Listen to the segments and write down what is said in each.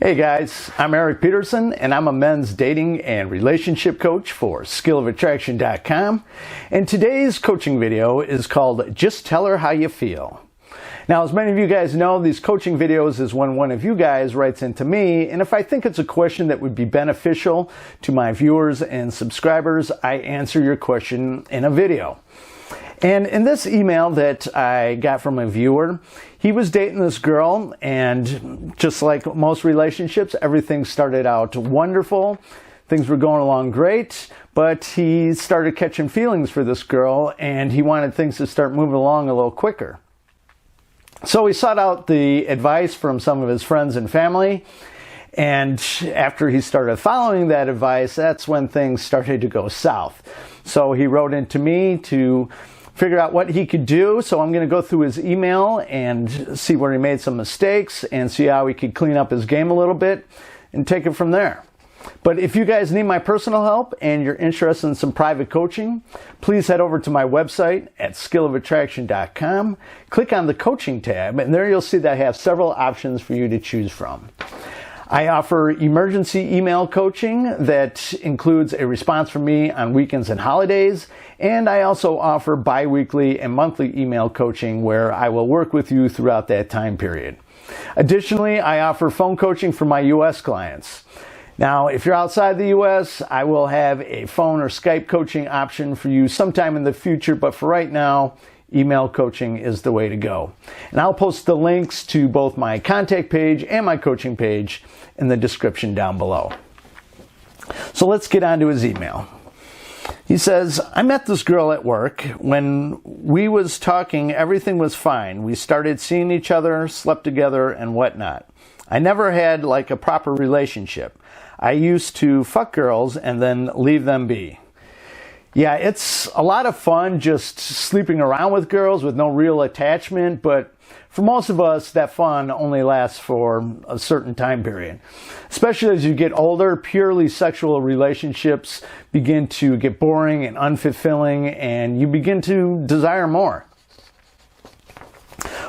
Hey guys, I'm Erik Peterson and I'm a men's dating and relationship coach for 𝕊𝕚𝕚𝕝𝕝 and today's coaching video is called Just Tell Her How You Feel. Now, as many of you guys know, these coaching videos is when one of you guys writes into me, and if I think it's a question that would be beneficial to my viewers and subscribers, I answer your question in a video. And in this email that I got from a viewer, he was dating this girl, and just like most relationships, everything started out wonderful. Things were going along great, but he started catching feelings for this girl, and he wanted things to start moving along a little quicker. So he sought out the advice from some of his friends and family, and after he started following that advice, that's when things started to go south. So he wrote into me to figure out what he could do. So I'm going to go through his email and see where he made some mistakes and see how he could clean up his game a little bit and take it from there. But if you guys need my personal help and you're interested in some private coaching, please head over to my website at 𝕊𝕚𝕚𝕝𝕝.com. Click on the coaching tab, and there you'll see that I have several options for you to choose from. I offer emergency email coaching that includes a response from me on weekends and holidays, and I also offer bi-weekly and monthly email coaching where I will work with you throughout that time period. Additionally, I offer phone coaching for my U.S. clients. Now, if you're outside the U.S., I will have a phone or Skype coaching option for you sometime in the future, but for right now, email coaching is the way to go. And I'll post the links to both my contact page and my coaching page in the description down below. So let's get on to his email. He says, I met this girl at work. When we was talking, everything was fine. We started seeing each other, slept together, and whatnot. I never had like a proper relationship. I used to fuck girls and then leave them be. Yeah, it's a lot of fun just sleeping around with girls with no real attachment, but for most of us, that fun only lasts for a certain time period. Especially as you get older, purely sexual relationships begin to get boring and unfulfilling, and you begin to desire more.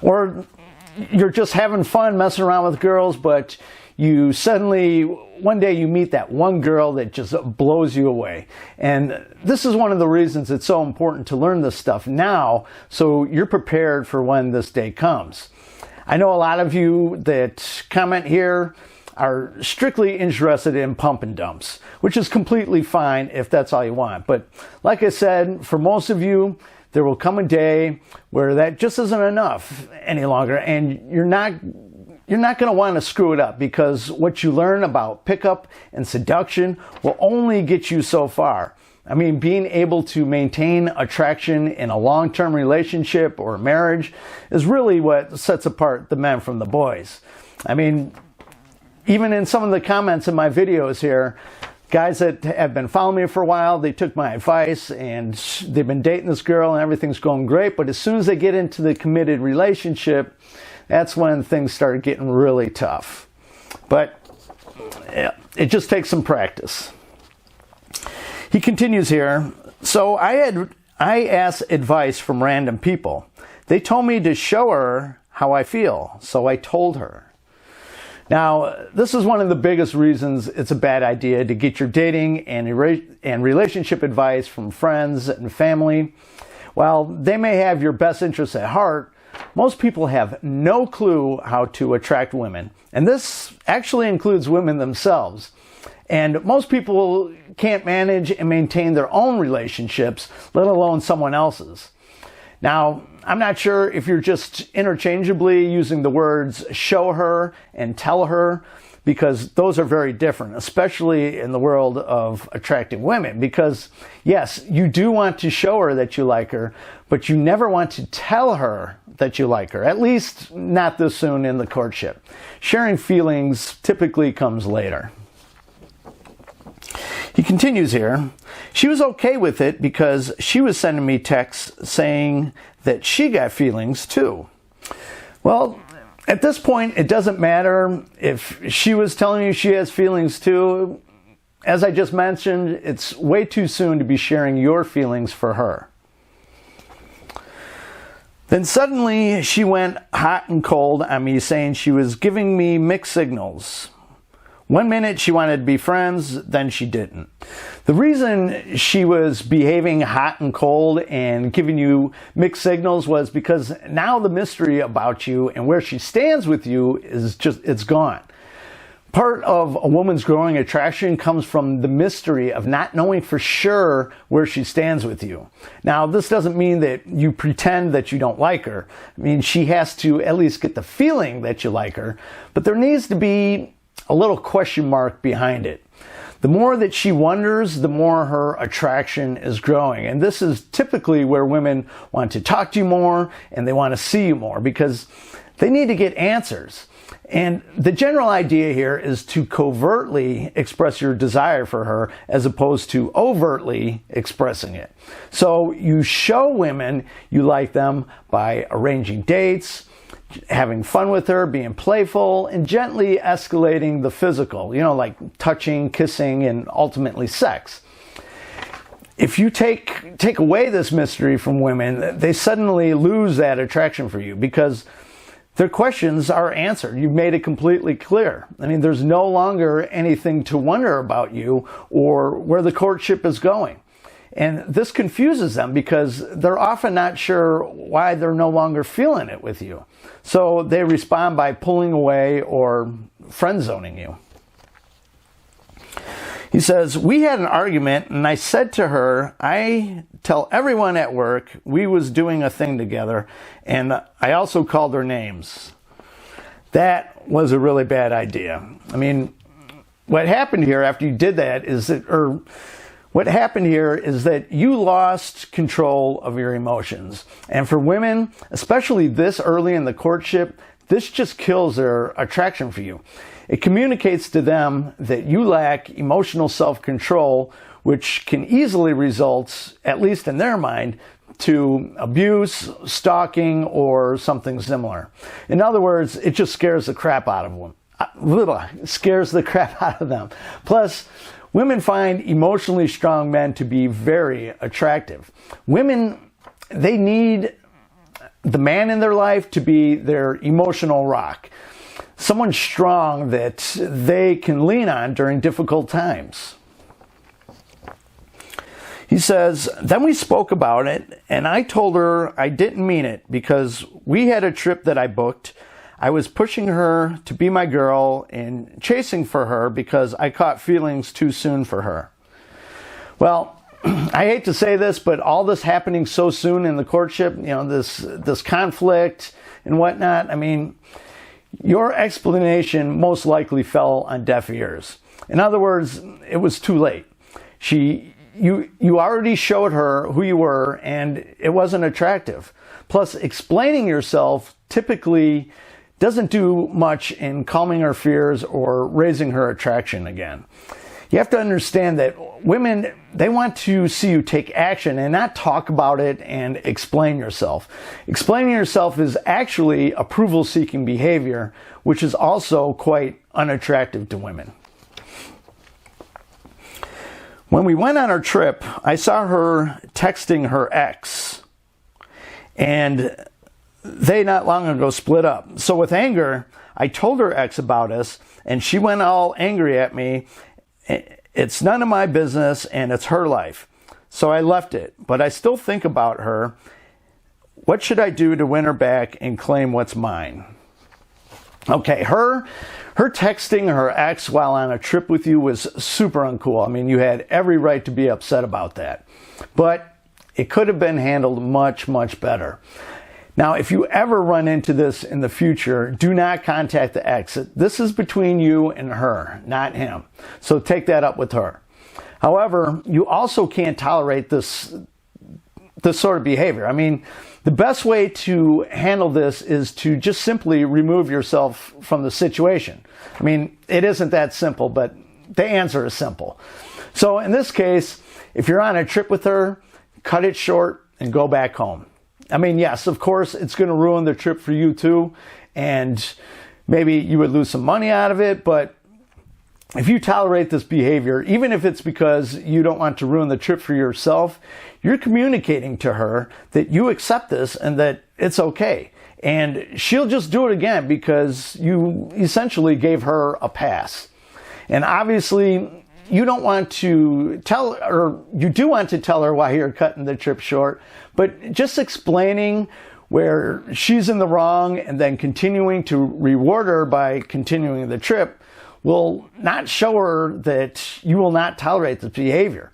Or you're just having fun messing around with girls, but you suddenly, one day you meet that one girl that just blows you away. And this is one of the reasons it's so important to learn this stuff now so you're prepared for when this day comes. I know a lot of you that comment here are strictly interested in pump and dumps, which is completely fine if that's all you want. But like I said, for most of you, there will come a day where that just isn't enough any longer, and you're not going to want to screw it up, because what you learn about pickup and seduction will only get you so far. I mean, being able to maintain attraction in a long-term relationship or marriage is really what sets apart the men from the boys. I mean, even in some of the comments in my videos here, guys that have been following me for a while, they took my advice and they've been dating this girl and everything's going great, but as soon as they get into the committed relationship, that's when things started getting really tough. But yeah, it just takes some practice. He continues here. So I asked advice from random people. They told me to show her how I feel, so I told her. Now, this is one of the biggest reasons it's a bad idea to get your dating and relationship advice from friends and family. While they may have your best interests at heart, most people have no clue how to attract women. And this actually includes women themselves. And most people can't manage and maintain their own relationships, let alone someone else's. Now, I'm not sure if you're just interchangeably using the words show her and tell her, because those are very different, especially in the world of attracting women. Because yes, you do want to show her that you like her, but you never want to tell her that you like her, at least not this soon in the courtship. Sharing feelings typically comes later. He continues here. She was okay with it because she was sending me texts saying that she got feelings too. Well, at this point, it doesn't matter if she was telling you she has feelings too. As I just mentioned, it's way too soon to be sharing your feelings for her. Then suddenly she went hot and cold on me, saying she was giving me mixed signals. One minute she wanted to be friends, then she didn't. The reason she was behaving hot and cold and giving you mixed signals was because now the mystery about you and where she stands with you is it's gone. Part of a woman's growing attraction comes from the mystery of not knowing for sure where she stands with you. Now, this doesn't mean that you pretend that you don't like her. I mean, she has to at least get the feeling that you like her, but there needs to be a little question mark behind it. The more that she wonders, the more her attraction is growing. And this is typically where women want to talk to you more and they want to see you more because they need to get answers. And the general idea here is to covertly express your desire for her as opposed to overtly expressing it. So you show women you like them by arranging dates, having fun with her, being playful, and gently escalating the physical, like touching, kissing, and ultimately sex. If you take away this mystery from women, they suddenly lose that attraction for you because their questions are answered. You've made it completely clear. I mean, there's no longer anything to wonder about you or where the courtship is going. And this confuses them because they're often not sure why they're no longer feeling it with you. So they respond by pulling away or friend zoning you. He says, we had an argument and I said to her, I tell everyone at work we was doing a thing together and I also called her names. That was a really bad idea. I mean, what happened here after you did that is that, what happened here is that you lost control of your emotions. And for women, especially this early in the courtship, this just kills their attraction for you. It communicates to them that you lack emotional self-control, which can easily result, at least in their mind, to abuse, stalking, or something similar. In other words, it just scares the crap out of them. Scares the crap out of them. Plus, women find emotionally strong men to be very attractive. Women, they need the man in their life to be their emotional rock. Someone strong that they can lean on during difficult times. He says, then we spoke about it, and I told her I didn't mean it because we had a trip that I booked. I was pushing her to be my girl and chasing for her because I caught feelings too soon for her. Well, I hate to say this, but all this happening so soon in the courtship, this conflict and whatnot, I mean, your explanation most likely fell on deaf ears. In other words, it was too late. You already showed her who you were and it wasn't attractive. Plus, explaining yourself typically doesn't do much in calming her fears or raising her attraction again. You have to understand that women, they want to see you take action and not talk about it and explain yourself. Explaining yourself is actually approval-seeking behavior, which is also quite unattractive to women. When we went on our trip, I saw her texting her ex, and they not long ago split up. So with anger, I told her ex about us, and she went all angry at me. It's none of my business, and it's her life. So I left it, but I still think about her. What should I do to win her back and claim what's mine? Okay, her texting her ex while on a trip with you was super uncool. I mean, you had every right to be upset about that. But it could have been handled much, much better. Now, if you ever run into this in the future, do not contact the ex. This is between you and her, not him. So take that up with her. However, you also can't tolerate this sort of behavior. I mean, the best way to handle this is to just simply remove yourself from the situation. I mean, it isn't that simple, but the answer is simple. So in this case, if you're on a trip with her, cut it short and go back home. I mean, yes, of course, it's going to ruin the trip for you too, and maybe you would lose some money out of it, but if you tolerate this behavior, even if it's because you don't want to ruin the trip for yourself, you're communicating to her that you accept this and that it's okay. And she'll just do it again because you essentially gave her a pass. And obviously, you don't want to tell, or you do want to tell her why you're cutting the trip short, but just explaining where she's in the wrong and then continuing to reward her by continuing the trip will not show her that you will not tolerate this behavior.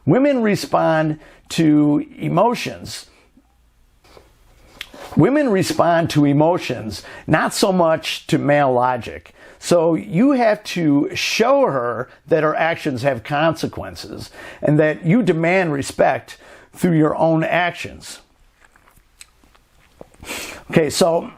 Women respond to emotions. Women respond to emotions, not so much to male logic. So you have to show her that her actions have consequences and that you demand respect through your own actions. Okay, so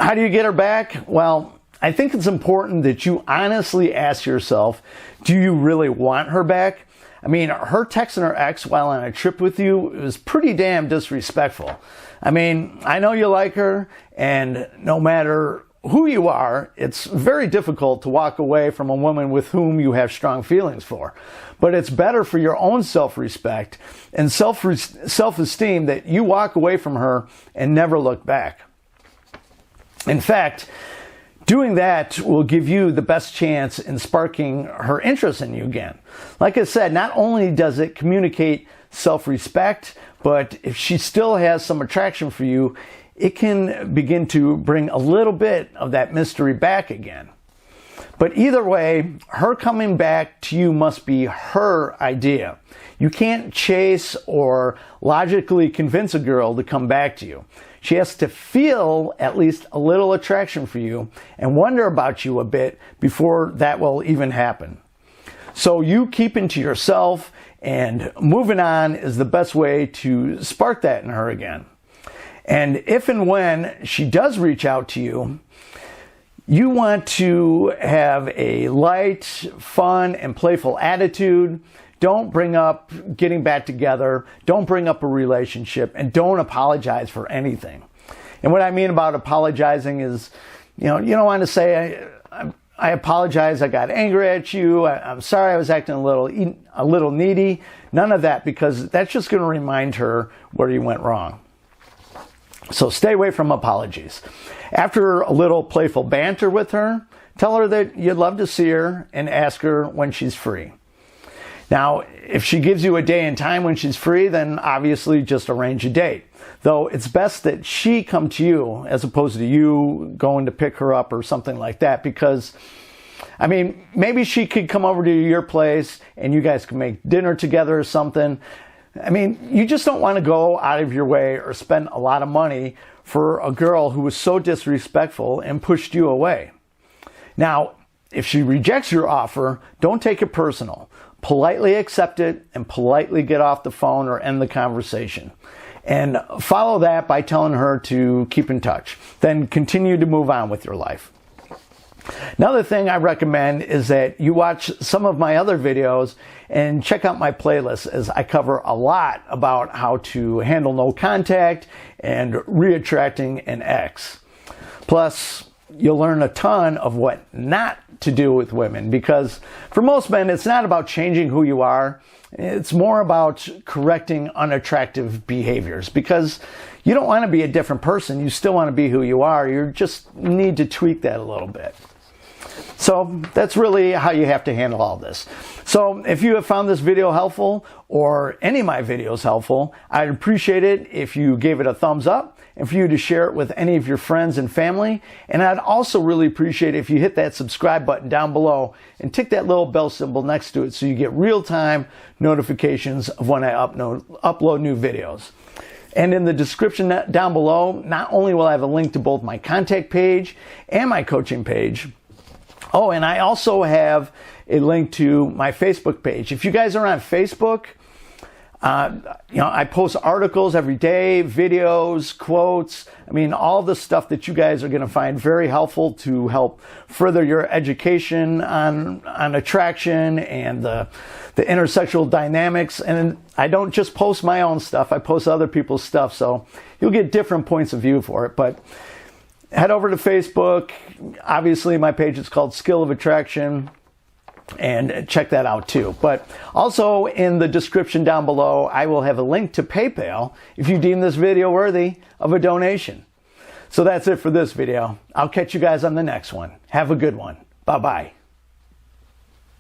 how do you get her back? Well, I think it's important that you honestly ask yourself, do you really want her back? I mean, her texting her ex while on a trip with you was pretty damn disrespectful. I mean, I know you like her, and no matter who you are, it's very difficult to walk away from a woman with whom you have strong feelings for. But it's better for your own self-respect and self-esteem that you walk away from her and never look back. In fact, doing that will give you the best chance in sparking her interest in you again. Like I said, not only does it communicate self-respect, but if she still has some attraction for you, it can begin to bring a little bit of that mystery back again. But either way, her coming back to you must be her idea. You can't chase or logically convince a girl to come back to you. She has to feel at least a little attraction for you and wonder about you a bit before that will even happen. So you keeping to yourself and moving on is the best way to spark that in her again. And if and when she does reach out to you, you want to have a light, fun, and playful attitude. Don't bring up getting back together. Don't bring up a relationship, and don't apologize for anything. And what I mean about apologizing is, you don't want to say, I apologize, I got angry at you, I'm sorry I was acting a little needy. None of that, because that's just going to remind her where you went wrong. So stay away from apologies. After a little playful banter with her, tell her that you'd love to see her and ask her when she's free. Now, if she gives you a day and time when she's free, then obviously just arrange a date. Though it's best that she come to you as opposed to you going to pick her up or something like that, because, I mean, maybe she could come over to your place and you guys can make dinner together or something. I mean, you just don't want to go out of your way or spend a lot of money for a girl who was so disrespectful and pushed you away. Now, if she rejects your offer, don't take it personal. Politely accept it and politely get off the phone or end the conversation. And follow that by telling her to keep in touch. Then continue to move on with your life. Another thing I recommend is that you watch some of my other videos and check out my playlist, as I cover a lot about how to handle no contact and re-attracting an ex. Plus, you'll learn a ton of what not to do with women, because for most men, it's not about changing who you are. It's more about correcting unattractive behaviors, because you don't want to be a different person. You still want to be who you are. You just need to tweak that a little bit. So that's really how you have to handle all this. So if you have found this video helpful, or any of my videos helpful, I'd appreciate it if you gave it a thumbs up and for you to share it with any of your friends and family. And I'd also really appreciate it if you hit that subscribe button down below and tick that little bell symbol next to it so you get real-time notifications of when I upload new videos. And in the description down below, not only will I have a link to both my contact page and my coaching page, oh, and I also have a link to my Facebook page. If you guys are on Facebook, I post articles every day, videos, quotes. I mean, all the stuff that you guys are going to find very helpful to help further your education on attraction and the intersexual dynamics. And I don't just post my own stuff, I post other people's stuff. So you'll get different points of view for it. But head over to Facebook. Obviously, my page is called Skill of Attraction, and check that out too. But also in the description down below, I will have a link to PayPal if you deem this video worthy of a donation. So that's it for this video. I'll catch you guys on the next one. Have a good one. Bye-bye.